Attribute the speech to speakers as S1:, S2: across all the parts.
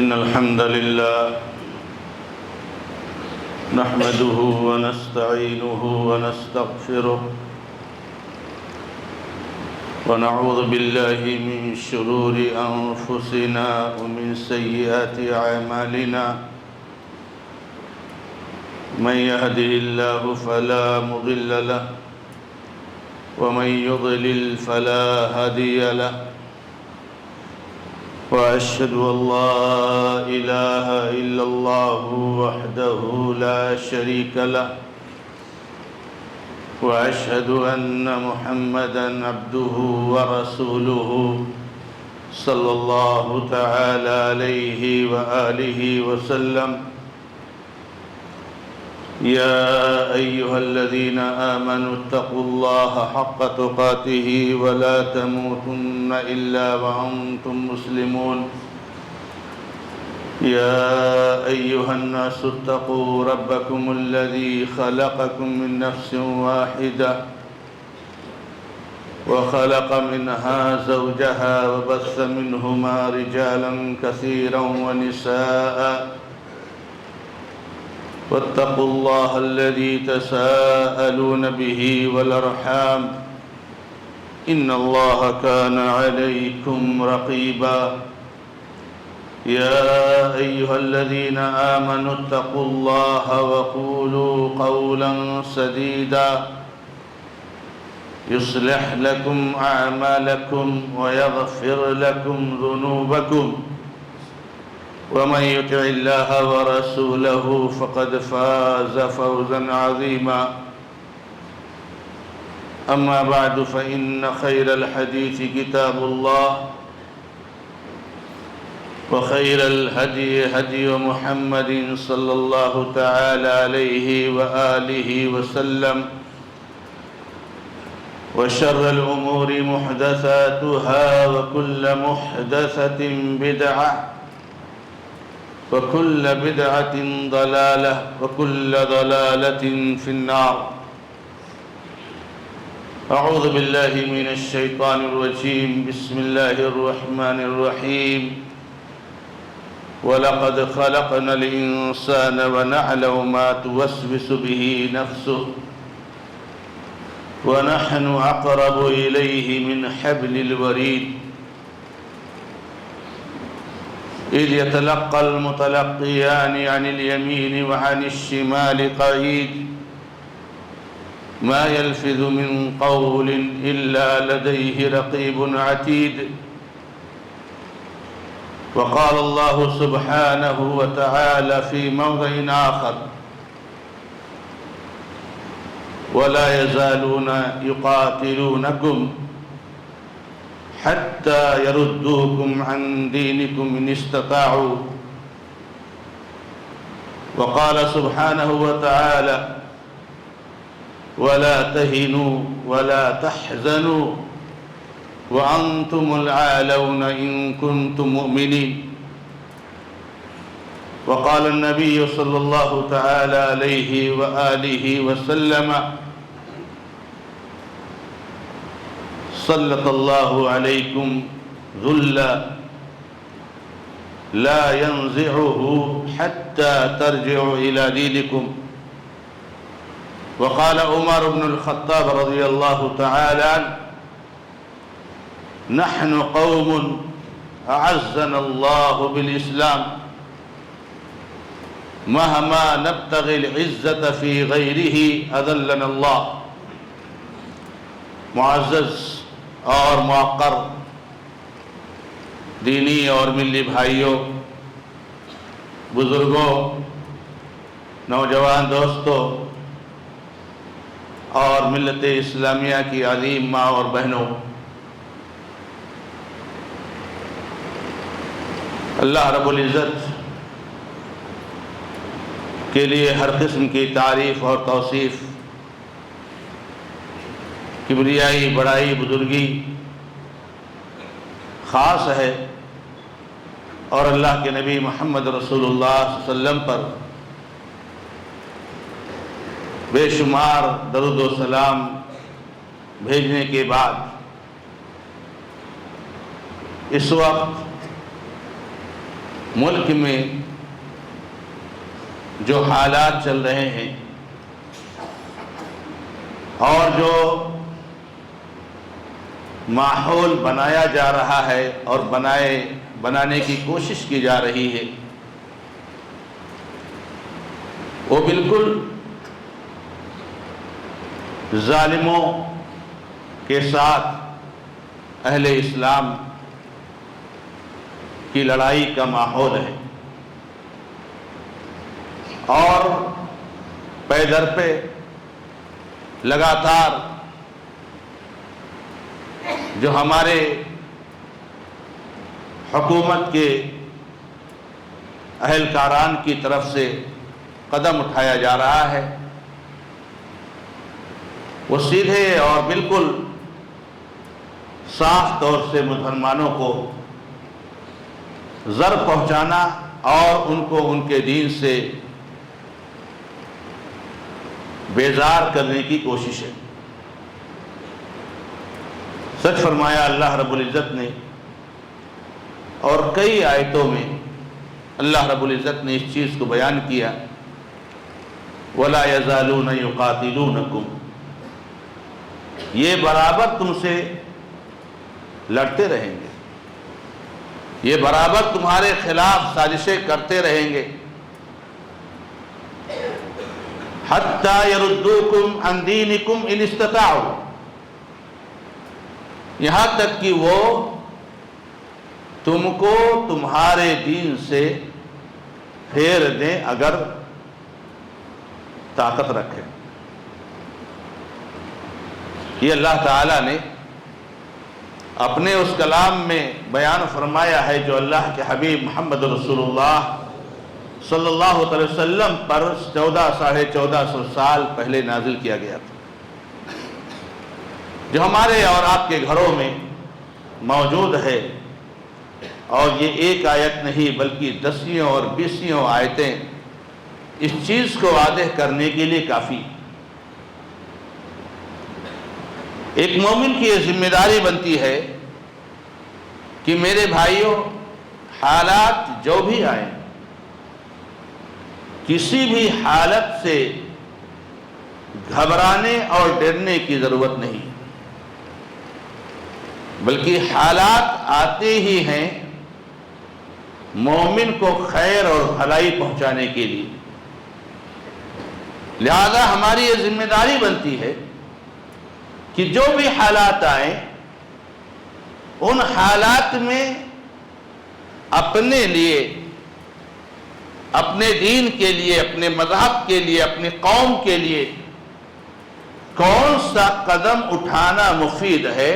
S1: إن الحمد لله نحمده ونستعينه ونستغفره ونعوذ بالله من شرور أنفسنا ومن سيئات أعمالنا من يهده الله فلا مضل له ومن يضلل فلا هادي له وأشهد أن لا إله إلا الله وحده لا شريك له وأشهد أن محمدًا عبده ورسوله صلى الله تعالى عليه وآله وسلم يا أيها الذين آمنوا اتقوا الله حق تقاته ولا تموتن إلا وأنتم مسلمون يا أيها الناس اتقوا ربكم الذي خلقكم من نفس واحدة وخلق منها زوجها وبث منهما رجالا كثيرا ونساء واتقوا الله الذي تساءلون به والأرحام إن الله كان عليكم رقيبا يا أيها الذين آمنوا اتقوا الله وقولوا قولا سديدا يصلح لكم أعمالكم ويغفر لكم ذنوبكم ومن يطع الله ورسوله فقد فاز فوزا عظيما أما بعد فإن خير الحديث كتاب الله وخير الهدي هدي محمد صلى الله تعالى عليه وآله وسلم وشر الأمور محدثاتها وكل محدثة بدعة وكل بدعة ضلالة وكل ضلالة في النار أعوذ بالله من الشيطان الرجيم بسم الله الرحمن الرحيم ولقد خلقنا الإنسان ونعلم ما توسوس به نفسه ونحن أقرب إليه من حبل الوريد إذ يتلقى المتلقيان عن اليمين وعن الشمال قعيد ما يلفظ من قول إلا لديه رقيب عتيد وقال الله سبحانه وتعالى في موضع آخر ولا يزالون يقاتلونكم حتى يردوكم عن دينكم إن استطاعوا وقال سبحانه وتعالى ولا تهنوا ولا تحزنوا وأنتم العالون إن كنتم مؤمنين وقال النبي صلى الله تعالى عليه وآله وسلم سلط الله عليكم ذلا لا ينزعه حتى ترجعوا إلى دينكم وقال عمر بن الخطاب رضي الله تعالى عنه نحن قوم أعزنا الله بالإسلام مهما نبتغي العزة في غيره أذلنا الله معزز اور موقر دینی اور ملی بھائیوں، بزرگوں، نوجوان دوستوں اور ملت اسلامیہ کی عظیم ماں اور بہنوں، اللہ رب العزت کے لیے ہر قسم کی تعریف اور توصیف، کبریائی، بڑائی، بزرگی خاص ہے، اور اللہ کے نبی محمد رسول اللہ صلی اللہ علیہ وسلم پر بے شمار درود و سلام بھیجنے کے بعد اس وقت ملک میں جو حالات چل رہے ہیں اور جو ماحول بنایا جا رہا ہے اور بنانے کی کوشش کی جا رہی ہے، وہ بالکل ظالموں کے ساتھ اہل اسلام کی لڑائی کا ماحول ہے، اور پے در پہ لگاتار جو ہمارے حکومت کے اہلکاران کی طرف سے قدم اٹھایا جا رہا ہے، وہ سیدھے اور بالکل صاف طور سے مسلمانوں کو ضرر پہنچانا اور ان کو ان کے دین سے بیزار کرنے کی کوشش ہے۔ سچ فرمایا اللہ رب العزت نے، اور کئی آیتوں میں اللہ رب العزت نے اس چیز کو بیان کیا، وَلَا يَزَالُونَ يُقَاتِلُونَكُمْ، یہ برابر تم سے لڑتے رہیں گے، یہ برابر تمہارے خلاف سازشیں کرتے رہیں گے، حَتَّى يَرُدُّوكُمْ عَنْ دِينِكُمْ إِنِ اسْتَطَاعُوا، یہاں تک کہ وہ تم کو تمہارے دین سے پھیر دیں اگر طاقت رکھیں۔ یہ اللہ تعالیٰ نے اپنے اس کلام میں بیان فرمایا ہے جو اللہ کے حبیب محمد رسول اللہ صلی اللہ علیہ وسلم پر 1400 سال پہلے نازل کیا گیا تھا، جو ہمارے اور آپ کے گھروں میں موجود ہے، اور یہ ایک آیت نہیں بلکہ 10 اور 20 آیتیں اس چیز کو واضح کرنے کے لیے کافی۔ ایک مومن کی یہ ذمہ داری بنتی ہے کہ میرے بھائیوں، حالات جو بھی آئیں، کسی بھی حالت سے گھبرانے اور ڈرنے کی ضرورت نہیں، بلکہ حالات آتے ہی ہیں مومن کو خیر اور بھلائی پہنچانے کے لیے۔ لہذا ہماری یہ ذمہ داری بنتی ہے کہ جو بھی حالات آئیں، ان حالات میں اپنے لیے، اپنے دین کے لیے، اپنے مذہب کے لیے، اپنی قوم کے لیے کون سا قدم اٹھانا مفید ہے،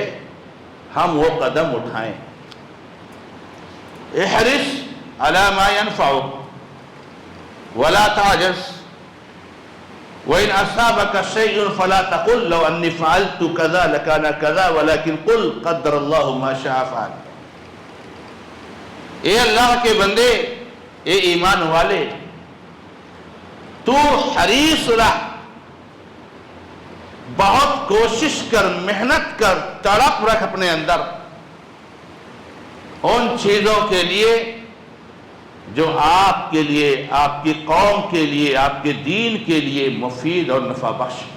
S1: ہم وہ قدم اٹھائیں۔ احرص علی ما ينفعک ولا تعجز وإن أصابك شيء فلا تقل لو أني فعلت كذا لكان كذا ولكن قل قدر الله ما شاء فعل۔ اے اللہ کے بندے، اے ایمان والے، تو حریص رہ، بہت کوشش کر، محنت کر، تڑپ رکھ اپنے اندر ان چیزوں کے لیے جو آپ کے لیے، آپ کی قوم کے لیے، آپ کے دین کے لیے مفید اور نفع بخش ہے،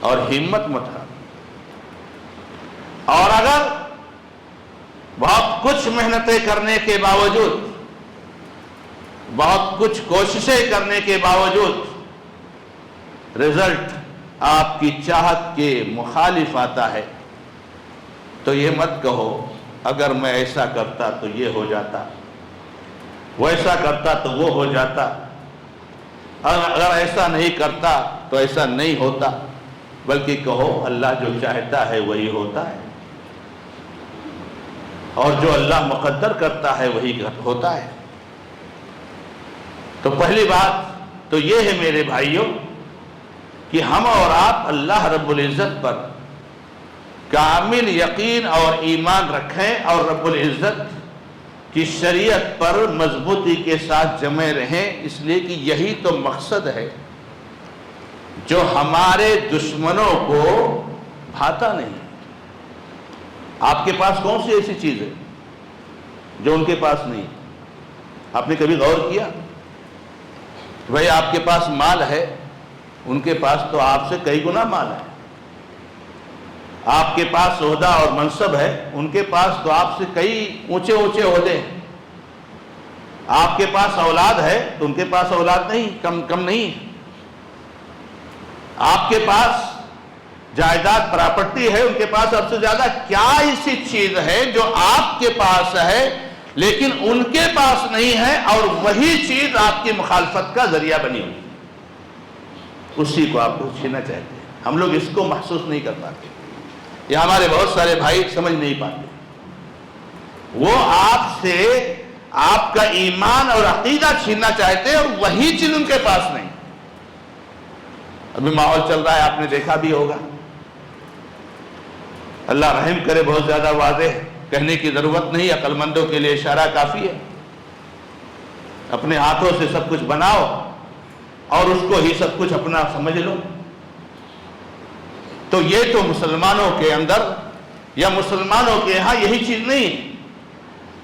S1: اور ہمت مت ہار۔ اور اگر بہت کچھ محنتیں کرنے کے باوجود، بہت کچھ کوششیں کرنے کے باوجود رزلٹ آپ کی چاہت کے مخالف آتا ہے، تو یہ مت کہو اگر میں ایسا کرتا تو یہ ہو جاتا، ویسا کرتا تو وہ ہو جاتا، اگر ایسا نہیں کرتا تو ایسا نہیں ہوتا، بلکہ کہو اللہ جو چاہتا ہے وہی ہوتا ہے، اور جو اللہ مقدر کرتا ہے وہی ہوتا ہے۔ تو پہلی بات تو یہ ہے میرے بھائیوں کہ ہم اور آپ اللہ رب العزت پر کامل یقین اور ایمان رکھیں، اور رب العزت کی شریعت پر مضبوطی کے ساتھ جمے رہیں، اس لیے کہ یہی تو مقصد ہے جو ہمارے دشمنوں کو بھاتا نہیں۔ آپ کے پاس کون سی ایسی چیز ہے جو ان کے پاس نہیں؟ آپ نے کبھی غور کیا؟ بھائی آپ کے پاس مال ہے، ان کے پاس تو آپ سے کئی گنا مال ہے. آپ کے پاس عہدہ اور منصب ہے، ان کے پاس تو آپ سے کئی اونچے اونچے عہدے ہیں. آپ کے پاس اولاد ہے تو ان کے پاس اولاد نہیں، کم نہیں. آپ کے پاس جائیداد پراپرٹی ہے، ان کے پاس سب سے زیادہ. کیا ایسی چیز ہے جو آپ کے پاس ہے لیکن ان کے پاس نہیں ہے اور وہی چیز آپ کی مخالفت کا ذریعہ بنی ہوئی؟ اسی کو آپ کو چھیننا چاہتے ہیں. ہم لوگ اس کو محسوس نہیں کر پاتے. یہ ہمارے بہت سارے بھائی سمجھ نہیں پاتے. وہ آپ سے آپ کا ایمان اور عقیدہ چھیننا چاہتے ہیں اور وہی چیز ان کے پاس نہیں. ابھی ماحول چل رہا ہے، آپ نے دیکھا بھی ہوگا. اللہ رحم کرے، بہت زیادہ واضح ہے، کہنے کی ضرورت نہیں، عقل مندوں کے لیے اشارہ کافی ہے. اپنے ہاتھوں سے سب کچھ بناؤ اور اس کو ہی سب کچھ اپنا سمجھ لو. تو یہ تو مسلمانوں کے اندر یا مسلمانوں کے یہاں یہی چیز نہیں.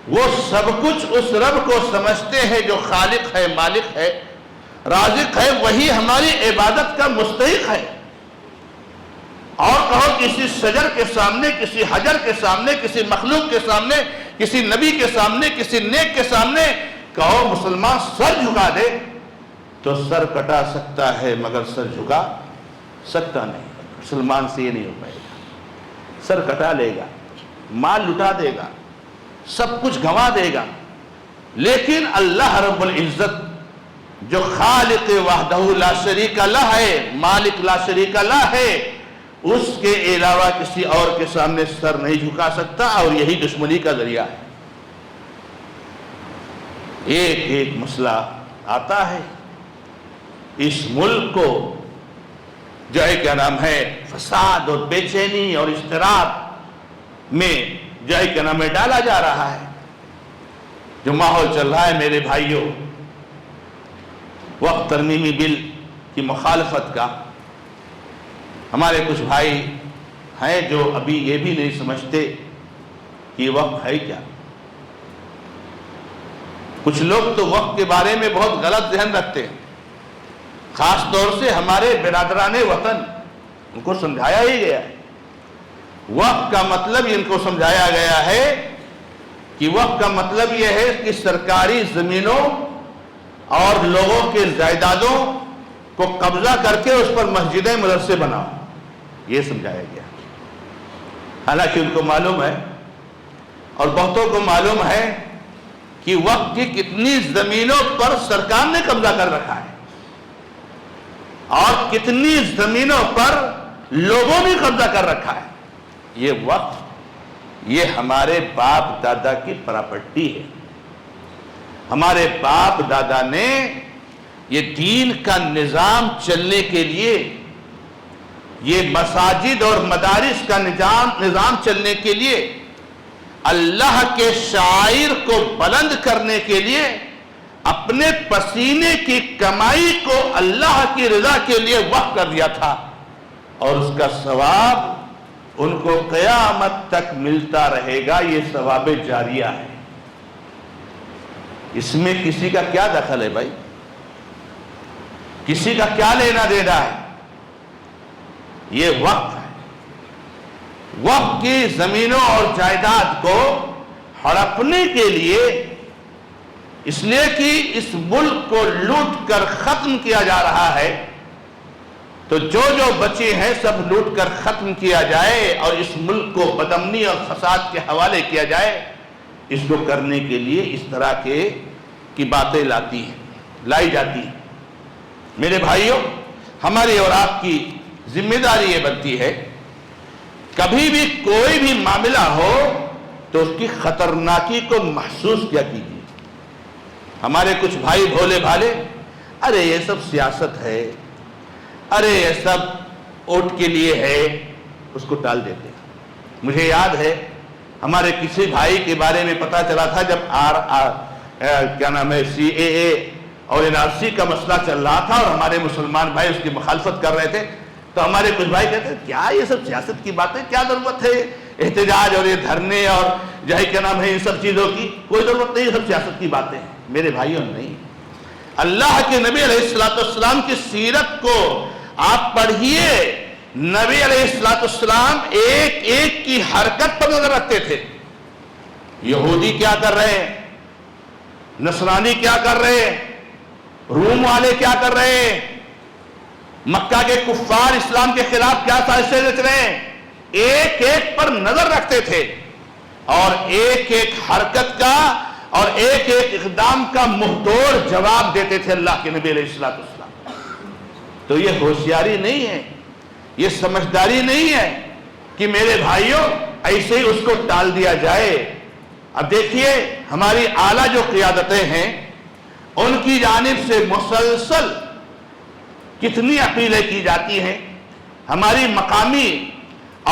S1: وہ سب کچھ اس رب کو سمجھتے ہیں جو خالق ہے، مالک ہے، رازق ہے، وہی ہماری عبادت کا مستحق ہے. اور کہو کسی شجر کے سامنے، کسی حجر کے سامنے، کسی مخلوق کے سامنے، کسی نبی کے سامنے، کسی نیک کے سامنے کہو مسلمان سر جھکا دے تو سر کٹا سکتا ہے مگر سر جھکا سکتا نہیں. مسلمان سے یہ نہیں ہو پائے گا. سر کٹا لے گا، مال لٹا دے گا، سب کچھ گنوا دے گا، لیکن اللہ رب العزت جو خالق وحدہ لا شریک لہ ہے، مالک لا شریک لہ ہے، اس کے علاوہ کسی اور کے سامنے سر نہیں جھکا سکتا. اور یہی دشمنی کا ذریعہ ہے. ایک ایک مسئلہ آتا ہے اس ملک کو جو ہے کیا نام ہے فساد اور بے چینی اور اضطراب میں جو ہے کیا نام ہے ڈالا جا رہا ہے. جو ماحول چل رہا ہے میرے بھائیوں، وقت ترمیمی بل کی مخالفت کا، ہمارے کچھ بھائی ہیں جو ابھی یہ بھی نہیں سمجھتے کہ وقت ہے کیا. کچھ لوگ تو وقت کے بارے میں بہت غلط ذہن رکھتے ہیں، خاص طور سے ہمارے برادران وطن. ان کو سمجھایا ہی گیا ہے وقت کا مطلب، ان کو سمجھایا گیا ہے کہ وقت کا مطلب یہ ہے کہ سرکاری زمینوں اور لوگوں کے جائیدادوں کو قبضہ کر کے اس پر مسجدیں مدرسے بناؤ. یہ سمجھایا گیا. حالانکہ ان کو معلوم ہے اور بہتوں کو معلوم ہے کہ وقت کی کتنی زمینوں پر سرکار نے قبضہ کر رکھا ہے اور کتنی زمینوں پر لوگوں نے قبضہ کر رکھا ہے. یہ وقت یہ ہمارے باپ دادا کی پراپرٹی ہے. ہمارے باپ دادا نے یہ دین کا نظام چلنے کے لیے، یہ مساجد اور مدارس کا نظام چلنے کے لیے، اللہ کے شعائر کو بلند کرنے کے لیے اپنے پسینے کی کمائی کو اللہ کی رضا کے لیے وقف کر دیا تھا. اور اس کا ثواب ان کو قیامت تک ملتا رہے گا. یہ ثواب جاریہ ہے. اس میں کسی کا کیا دخل ہے بھائی؟ کسی کا کیا لینا دینا ہے؟ یہ وقت ہے. وقت کی زمینوں اور جائیداد کو ہڑپنے کے لیے، اس لیے کہ اس ملک کو لوٹ کر ختم کیا جا رہا ہے، تو جو جو بچے ہیں سب لوٹ کر ختم کیا جائے اور اس ملک کو بدامنی اور فساد کے حوالے کیا جائے. اس کو کرنے کے لیے اس طرح کی باتیں لائی جاتی ہیں. میرے بھائیوں، ہماری اور آپ کی ذمہ داری یہ بنتی ہے، کبھی بھی کوئی بھی معاملہ ہو تو اس کی خطرناکی کو محسوس کیا کیجیے. ہمارے کچھ بھائی بھولے بھالے، ارے یہ سب سیاست ہے، ارے یہ سب ووٹ کے لیے ہے، اس کو ٹال دیتے ہیں. مجھے یاد ہے ہمارے کسی بھائی کے بارے میں پتا چلا تھا جب کیا نام ہے CAA اور NRC کا مسئلہ چل رہا تھا اور ہمارے مسلمان بھائی اس کی مخالفت کر رہے تھے، تو ہمارے کچھ بھائی کہتے ہیں کیا یہ سب سیاست کی باتیں، کیا ضرورت ہے احتجاج اور یہ دھرنے اور جو ہے کیا نام ہے ان سب چیزوں کی؟ کوئی ضرورت نہیں، یہ سب سیاست کی باتیں ہیں. میرے بھائیوں نہیں. اللہ کے نبی علیہ السلام کی سیرت کو آپ پڑھیے. نبی علیہ السلام ایک ایک کی حرکت پر نظر رکھتے تھے. یہودی کیا کر رہے ہیں, نصرانی کیا کر رہے ہیں, روم والے کیا کر رہے ہیں, مکہ کے کفار اسلام کے خلاف کیا سازشیں رچ رہے ہیں, ایک ایک پر نظر رکھتے تھے اور ایک ایک حرکت کا اور ایک ایک اقدام کا منہ توڑ جواب دیتے تھے اللہ کے نبی علیہ السلام. تو یہ ہوشیاری نہیں ہے, یہ سمجھداری نہیں ہے کہ میرے بھائیوں ایسے ہی اس کو ٹال دیا جائے. اب دیکھیے ہماری اعلیٰ جو قیادتیں ہیں ان کی جانب سے مسلسل کتنی اپیلیں کی جاتی ہیں. ہماری مقامی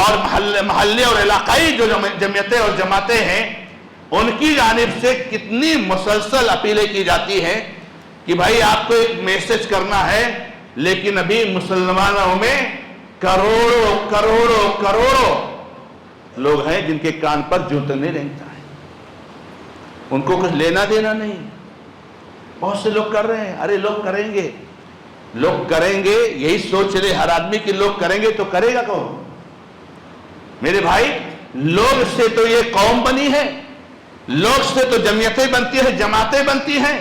S1: اور محلے اور علاقائی جو جمعیتیں اور جماعتیں ہیں ان کی جانب سے کتنی مسلسل اپیلیں کی جاتی ہیں کہ بھائی آپ کو ایک میسج کرنا ہے, لیکن ابھی مسلمانوں میں کروڑوں کروڑوں کروڑوں لوگ ہیں جن کے کان پر جوتا نہیں رہتا ہے, ان کو کچھ لینا دینا نہیں. بہت سے لوگ کر رہے ہیں, ارے لوگ کریں گے, لوگ کریں گے, یہی سوچ رہے ہر آدمی کہ لوگ کریں گے تو کرے گا کون؟ میرے بھائی لوگ سے تو یہ قوم بنی ہے, لوگ سے تو جمعیتیں بنتی ہیں, جماعتیں بنتی ہیں,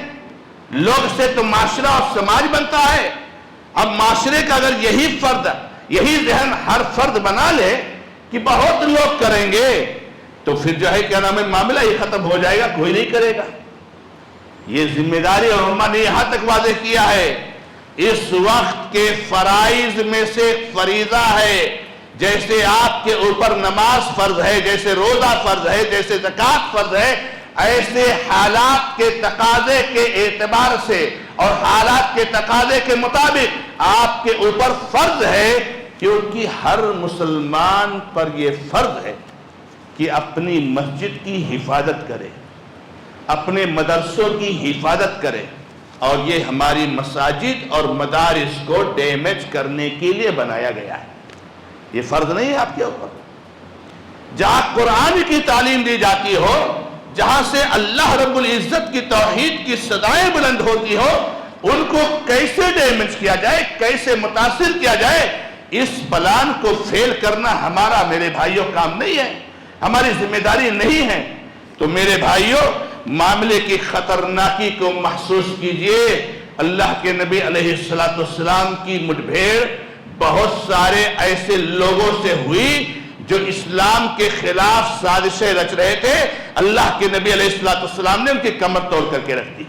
S1: لوگ سے تو معاشرہ اور سماج بنتا ہے. اب معاشرے کا اگر یہی فرد, یہی ذہن ہر فرد بنا لے کہ بہت لوگ کریں گے تو پھر جو ہے کیا نام ہے معاملہ ہی ختم ہو جائے گا, کوئی نہیں کرے گا. یہ ذمہ داری اور امت نے یہاں تک واضح کیا ہے. اس وقت کے فرائض میں سے فریضہ ہے, جیسے آپ کے اوپر نماز فرض ہے, جیسے روزہ فرض ہے, جیسے زکوٰۃ فرض ہے, ایسے حالات کے تقاضے کے اعتبار سے اور حالات کے تقاضے کے مطابق آپ کے اوپر فرض ہے, کیونکہ ہر مسلمان پر یہ فرض ہے کہ اپنی مسجد کی حفاظت کرے, اپنے مدرسوں کی حفاظت کرے, اور یہ ہماری مساجد اور مدارس کو ڈیمیج کرنے کے لیے بنایا گیا ہے. یہ فرض نہیں ہے آپ کے اوپر. جہاں قرآن کی تعلیم دی جاتی ہو, جہاں سے اللہ رب العزت کی توحید کی صدائیں بلند ہوتی ہو, ان کو کیسے ڈیمیج کیا جائے, کیسے متاثر کیا جائے, اس پلان کو فیل کرنا ہمارا میرے بھائیوں کام نہیں ہے, ہماری ذمہ داری نہیں ہے. تو میرے بھائیوں معاملے کی خطرناکی کو محسوس کیجئے. اللہ کے نبی علیہ السلام کی مٹبھیڑ بہت سارے ایسے لوگوں سے ہوئی جو اسلام کے خلاف سازشیں رچ رہے تھے. اللہ کے نبی علیہ السلام نے ان کی کمر توڑ کر کے رکھ دی.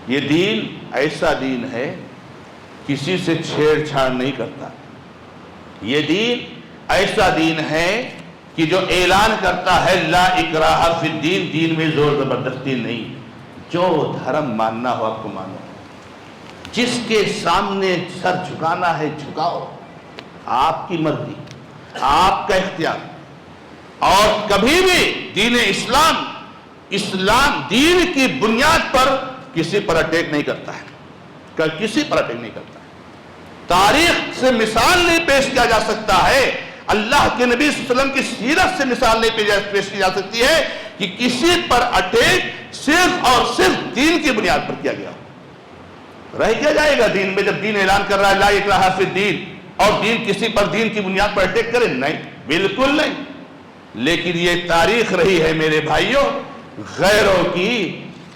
S1: یہ دین ایسا دین ہے کسی سے چھیڑ چھاڑ نہیں کرتا. یہ دین ایسا دین ہے کہ جو اعلان کرتا ہے لا اکراہ فی الدین, دین میں زور زبردستی نہیں, جو دھرم ماننا ہو آپ کو مانو, جس کے سامنے سر جھکانا ہے جھکاؤ, آپ کی مرضی, آپ کا اختیار. اور کبھی بھی دین اسلام دین کی بنیاد پر کسی پر اٹیک نہیں کرتا ہے, کسی پر اٹیک نہیں کرتا ہے. تاریخ سے مثال نہیں پیش کیا جا سکتا ہے, اللہ کے نبی صلی اللہ علیہ وسلم کی سیرت سے مثال نہیں پیش کی جا سکتی ہے کہ کسی پر اٹیک صرف اور صرف دین کی بنیاد پر کیا گیا. رہ کیا جائے گا دین میں جب دین اعلان کر رہا ہے لا اکراہ فی الدین, اور دین کسی پر دین کی بنیاد پر اٹیک کرے؟ نہیں, بالکل نہیں. لیکن یہ تاریخ رہی ہے میرے بھائیوں غیروں کی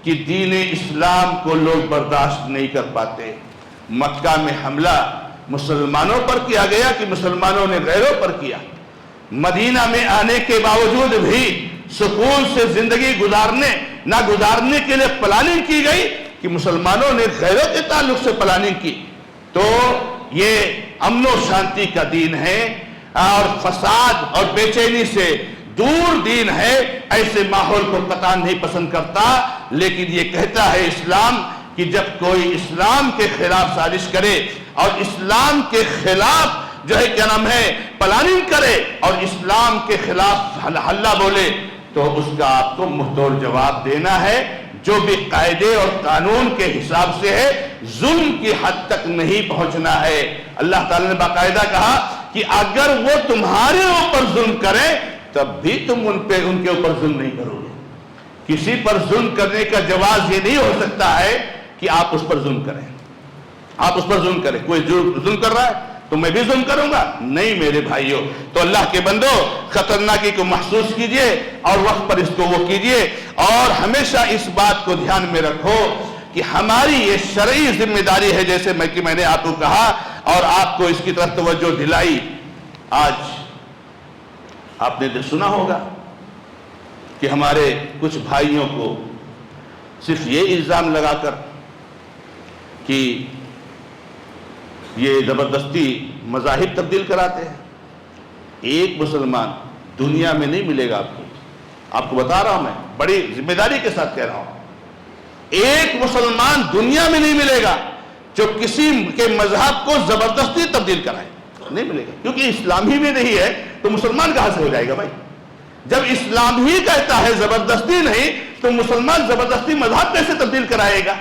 S1: کہ دین اسلام کو لوگ برداشت نہیں کر پاتے. مکہ میں حملہ مسلمانوں پر کیا گیا کہ مسلمانوں نے غیروں پر کیا. مدینہ میں آنے کے باوجود بھی سکون سے زندگی گزارنے کے لیے پلاننگ کی گئی کہ مسلمانوں نے غیروں کے تعلق سے پلاننگ کی. تو یہ امن و شانتی کا دین ہے اور فساد اور بے چینی سے دور دین ہے. ایسے ماحول کو قطعاً نہیں پسند کرتا, لیکن یہ کہتا ہے اسلام کہ جب کوئی اسلام کے خلاف سازش کرے اور اسلام کے خلاف جو ہے کیا نام ہے پلاننگ کرے اور اسلام کے خلاف ہلہ بولے, تو اس کا آپ کو منہ توڑ جواب دینا ہے. جو بھی قاعدے اور قانون کے حساب سے ہے, ظلم کی حد تک نہیں پہنچنا ہے. اللہ تعالیٰ نے باقاعدہ کہا کہ اگر وہ تمہارے اوپر ظلم کریں تب بھی تم ان کے اوپر ظلم نہیں کرو گے, کسی پر ظلم کرنے کا جواز یہ نہیں ہو سکتا ہے کہ آپ اس پر ظلم کریں. آپ اس پر ظلم کریں. کوئی ظلم کر رہا ہے تو میں بھی ظلم کروں گا؟ نہیں میرے بھائیوں. تو اللہ کے بندو خطرناکی کو محسوس کیجئے اور وقت پر اس کو وہ کیجئے، اور ہمیشہ اس بات کو دھیان میں رکھو کہ ہماری یہ شرعی ذمہ داری ہے، جیسے میں نے آپ کو کہا اور آپ کو اس کی طرف توجہ دلائی. آج آپ نے سنا ہوگا کہ ہمارے کچھ بھائیوں کو صرف یہ الزام لگا کر کہ یہ زبردستی مذاہب تبدیل کراتے ہیں. ایک مسلمان دنیا میں نہیں ملے گا آپ کو بتا رہا ہوں، میں بڑی ذمہ داری کے ساتھ کہہ رہا ہوں، ایک مسلمان دنیا میں نہیں ملے گا جو کسی کے مذہب کو زبردستی تبدیل کرائے. نہیں ملے گا، کیونکہ اسلام ہی میں نہیں ہے تو مسلمان کہاں سے ہو جائے گا بھائی؟ جب اسلام ہی کہتا ہے زبردستی نہیں، تو مسلمان زبردستی مذہب کیسے تبدیل کرائے گا؟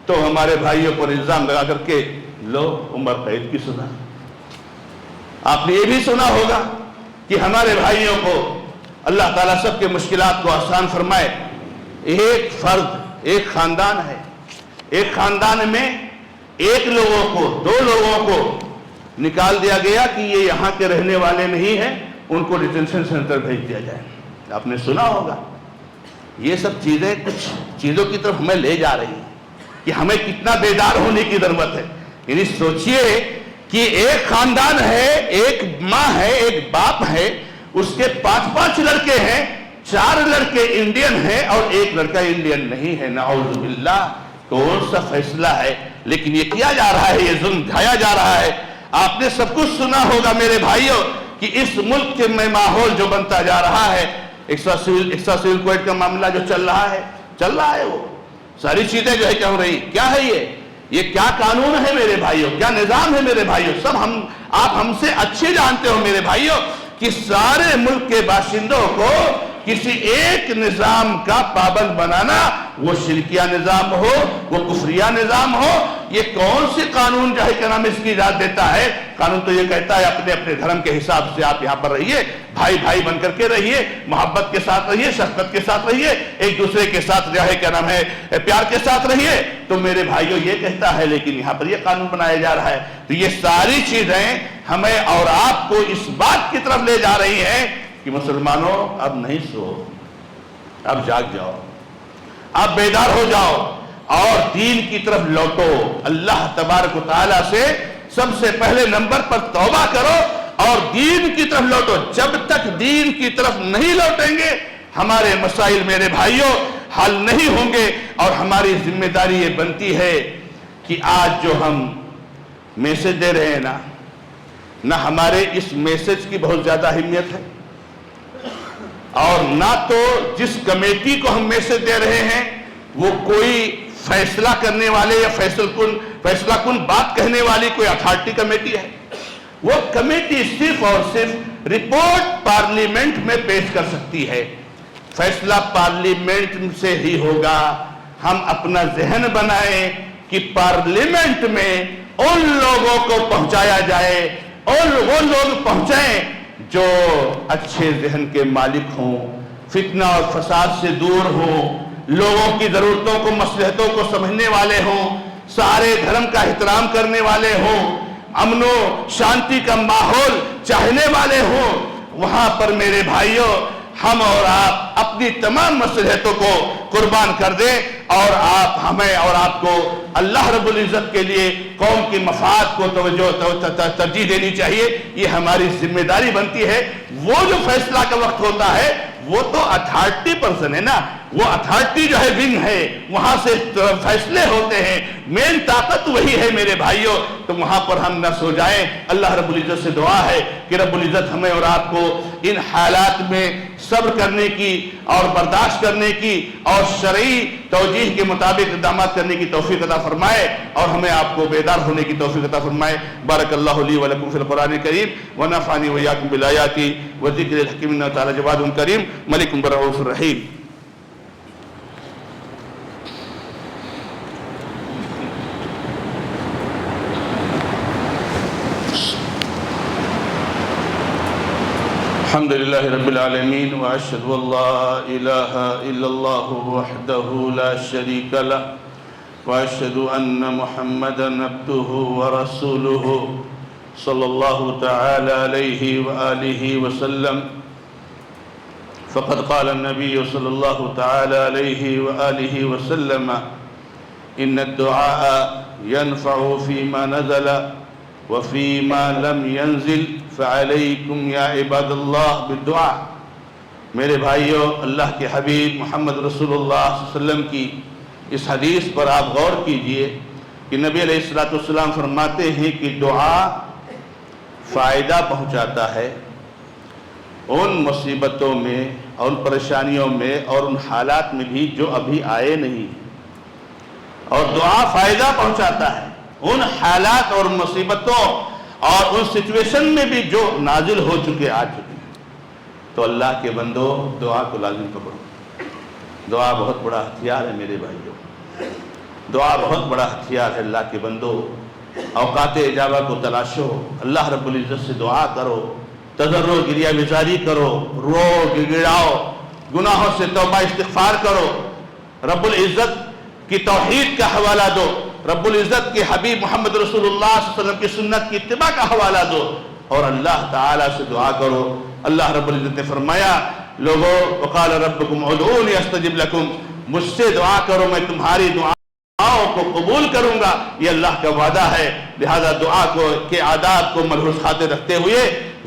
S1: تو ہمارے بھائیوں پر الزام لگا کر کے لو عمر قید کی سزا. آپ نے یہ بھی سنا ہوگا کہ ہمارے بھائیوں کو اللہ تعالیٰ سب کے مشکلات کو آسان فرمائے. ایک فرد، ایک خاندان ہے، ایک خاندان میں ایک لوگوں کو، دو لوگوں کو نکال دیا گیا کہ یہ یہاں کے رہنے والے نہیں ہیں، ان کو ڈیٹینشن سینٹر بھیج دیا جائے. آپ نے سنا ہوگا. یہ سب چیزیں کچھ چیزوں کی طرف ہمیں لے جا رہی ہیں کہ ہمیں کتنا بیدار ہونے کی ضرورت ہے. یعنی سوچئے کہ ایک خاندان ہے، ایک ماں ہے، ایک باپ ہے، اس کے 5 لڑکے ہیں، 4 لڑکے انڈین ہیں اور ایک لڑکا انڈین نہیں ہے. نعوذ باللہ. کون سا فیصلہ ہے؟ لیکن یہ کیا جا رہا ہے، یہ ظلم ڈھایا جا رہا ہے. آپ نے سب کچھ سنا ہوگا میرے بھائیوں کہ اس ملک کے میں ماحول جو بنتا جا رہا ہے، ایکسٹرا سول کویٹ کا معاملہ جو چل رہا ہے، وہ ساری چیزیں جو ہے کیا ہو رہی، کیا ہے یہ کیا قانون ہے میرے بھائیوں، کیا نظام ہے میرے بھائیوں؟ سب آپ ہم سے اچھے جانتے ہو میرے بھائیوں کہ سارے ملک کے باشندوں کو کسی ایک نظام کا پابند بنانا، وہ شرکیہ نظام ہو، وہ کفریہ نظام ہو، یہ کون سی قانون جو ہے کہ نام اس کی اجازت دیتا ہے؟ قانون تو یہ کہتا ہے اپنے اپنے دھرم کے حساب سے آپ یہاں پر رہیے، بھائی بھائی بن کر کے رہیے، محبت کے ساتھ رہیے، شفقت کے ساتھ رہیے، ایک دوسرے کے ساتھ جو ہے کیا نام ہے پیار کے ساتھ رہیے. تو میرے بھائیوں یہ کہتا ہے، لیکن یہاں پر یہ قانون بنایا جا رہا ہے. تو یہ ساری چیزیں ہمیں اور آپ کو اس بات کی طرف لے جا رہی ہیں کہ مسلمانوں اب نہیں سو، اب جاگ جاؤ، اب بیدار ہو جاؤ اور دین کی طرف لوٹو. اللہ تبارک و تعالیٰ سے سب سے پہلے نمبر پر توبہ کرو اور دین کی طرف لوٹو. جب تک دین کی طرف نہیں لوٹیں گے ہمارے مسائل میرے بھائیوں حل نہیں ہوں گے. اور ہماری ذمہ داری یہ بنتی ہے کہ آج جو ہم میسج دے رہے ہیں نہ ہمارے اس میسج کی بہت زیادہ اہمیت ہے، اور نہ تو جس کمیٹی کو ہم میسج دے رہے ہیں وہ کوئی فیصلہ کرنے والے یا فیصلہ کن بات کہنے والی کوئی اتھارٹی کمیٹی ہے. وہ کمیٹی صرف اور صرف رپورٹ پارلیمنٹ میں پیش کر سکتی ہے. فیصلہ پارلیمنٹ سے ہی ہوگا. ہم اپنا ذہن بنائیں کہ پارلیمنٹ میں ان لوگوں کو پہنچایا جائے، اور وہ لوگ پہنچائیں جو اچھے ذہن کے مالک ہوں، فتنہ اور فساد سے دور ہوں، لوگوں کی ضرورتوں کو، مصلحتوں کو سمجھنے والے ہوں، سارے دھرم کا احترام کرنے والے ہوں، امن و شانتی کا ماحول چاہنے والے ہوں. وہاں پر میرے بھائیوں ہم اور آپ اپنی تمام مصلحتوں کو قربان کر دیں، اور آپ ہمیں اور آپ کو اللہ رب العزت کے لیے قوم کی مفاد کو ترجیح دینی چاہیے. یہ ہماری ذمہ داری بنتی ہے. وہ جو فیصلہ کا وقت ہوتا ہے وہ تو اتھارٹی پرسن ہے نا، وہ اتھارٹی جو ہے ونگ ہے، وہاں سے فیصلے ہوتے ہیں، مین طاقت وہی ہے میرے بھائیوں. تو وہاں پر ہم نہ سو جائیں. اللہ رب العزت سے دعا ہے کہ رب العزت ہمیں اور آپ کو ان حالات میں صبر کرنے کی اور برداشت کرنے کی اور شرعی توجیہ کے مطابق اقدامات کرنے کی توفیق عطا فرمائے، اور ہمیں آپ کو بیدار ہونے کی توفیق عطا فرمائے. بارک اللہ لی و لکم فی القرآن الکریم ونفعنی وإیاکم بالآیات والذکر الحکیم انہ تعالی جواد کریم ملک برؤوف الرحیم. الحمد لله رب العالمين وأشهد أن لا إله إلا الله وحده لا شريك له وأشهد أن محمدا عبده ورسوله صلى الله تعالى عليه وآله وسلم فقد قال النبي صلى الله تعالى عليه وآله وسلم إن الدعاء ينفع فيما نزل وفيما لم ينزل فعليكم يا عباد اللہ بالدعاء۔ میرے بھائیوں، اللہ کے حبیب محمد رسول اللہ صلی اللہ علیہ وسلم کی اس حدیث پر آپ غور کیجئے کہ نبی علیہ السلام فرماتے ہیں کہ دعا فائدہ پہنچاتا ہے ان مصیبتوں میں اور ان پریشانیوں میں اور ان حالات میں بھی جو ابھی آئے نہیں، اور دعا فائدہ پہنچاتا ہے ان حالات اور مصیبتوں اور ان سچویشن میں بھی جو نازل ہو چکے آ چکے ہیں۔ تو اللہ کے بندو دعا کو لازم پکڑو۔ دعا بہت بڑا ہتھیار ہے میرے بھائیوں، دعا بہت بڑا ہتھیار ہے اللہ کے بندو۔ اوقات اجابہ کو تلاشو، اللہ رب العزت سے دعا کرو، تضرع گریہ بیزاری کرو، رو گڑگڑاؤ، گناہوں سے توبہ استغفار کرو، رب العزت کی توحید کا حوالہ دو، رب العزت کے حبیب محمد رسول اللہ صلی اللہ علیہ وسلم کی سنت کی اتباع کا حوالہ دو، اور اللہ تعالیٰ سے دعا کرو۔ اللہ رب العزت نے فرمایا لوگو وقال ربکم ادعونی استجب لکم، مجھ سے دعا کرو میں تمہاری دعاؤں کو قبول کروں گا، یہ اللہ کا وعدہ ہے۔ لہذا دعا کے عادات کو ملحوظ خاطر رکھتے ہوئے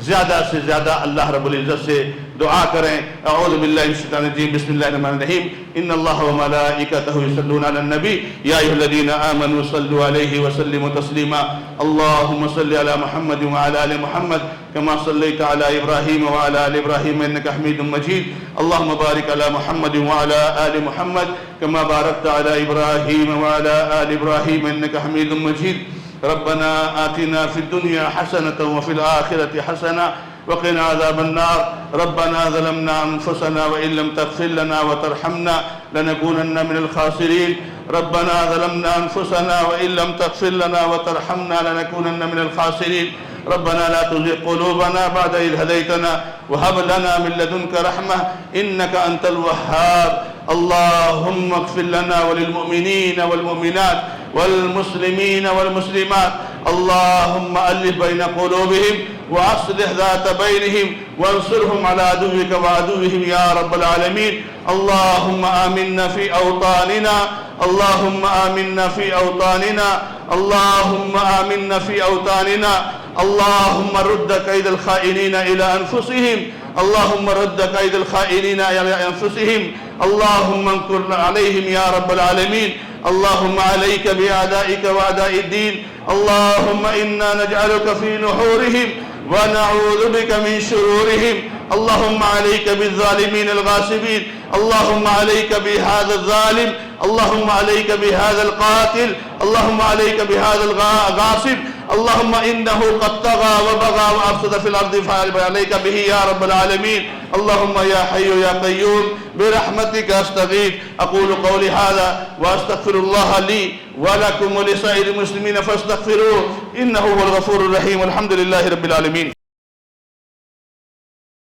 S1: زیادہ سے زیادہ اللہ رب العزت سے دعا کریں۔ اعوذ باللہ من الشیطان الرجیم، بسم اللہ الرحمن الرحیم، ان اللہ وملائکتہ یصلون علی النبی یا ایھا الذین آمنوا صلوا علیہ وسلموا تسلیما، اللہم صل علی محمد وعلی آل محمد کما صلیت علی ابراہیم وعلی آل ابراہیم انک حمید مجید، اللہم بارک علی محمد وعلی آل محمد کما بارکت علی ابراہیم وعلی آل ابراہیم انک حمید مجید، ربنا آتنا فی الدنیا حسنة وفی الآخرة حسنة وقنا عذاب النار، ربنا ظلمنا انفسنا وان لم تغفر لنا وترحمنا لنكونن من الخاسرين، ربنا ظلمنا انفسنا وان لم تغفر لنا وترحمنا لنكونن من الخاسرين، ربنا لا تزغ قلوبنا بعد إذ هديتنا وهب لنا من لدنك رحمة إنك أنت الوهاب، اللهم اغفر لنا وللمؤمنين والمؤمنات والمسلمين والمسلمات، اللهم ألف بين قلوبهم وأصلح ذات بينهم وانصرهم على عدوك وعدوهم يا رب العالمين، اللهم آمنا في أوطاننا، اللهم آمنا في أوطاننا، اللهم آمنا في أوطاننا، اللهم رد كيد الخائنين إلى أنفسهم، اللهم رد كيد الخائنين إلى أنفسهم، اللهم انكر عليهم يا رب العالمين، اللهم عليك بأعدائك وأعداء الدين، اللهم إنا نجعلك في نحورهم ونعوذ بك من شرورهم، اللهم عليك بالظالمين الغاصبين، اللهم عليك بهذا الظالم، اللهم عليك بهذا القاتل، اللهم عليك بهذا الغاصب، اللهم إنه قد طغى وبغى وأفسد في الأرض فعليك به يا رب العالمين، اللهم يا حي يا قيوم برحمتك أستغيث، أقول قولي هذا وأستغفر الله لي ولكم ولسائر المسلمين فاستغفروه إنه هو الغفور الرحيم، والحمد لله رب العالمين۔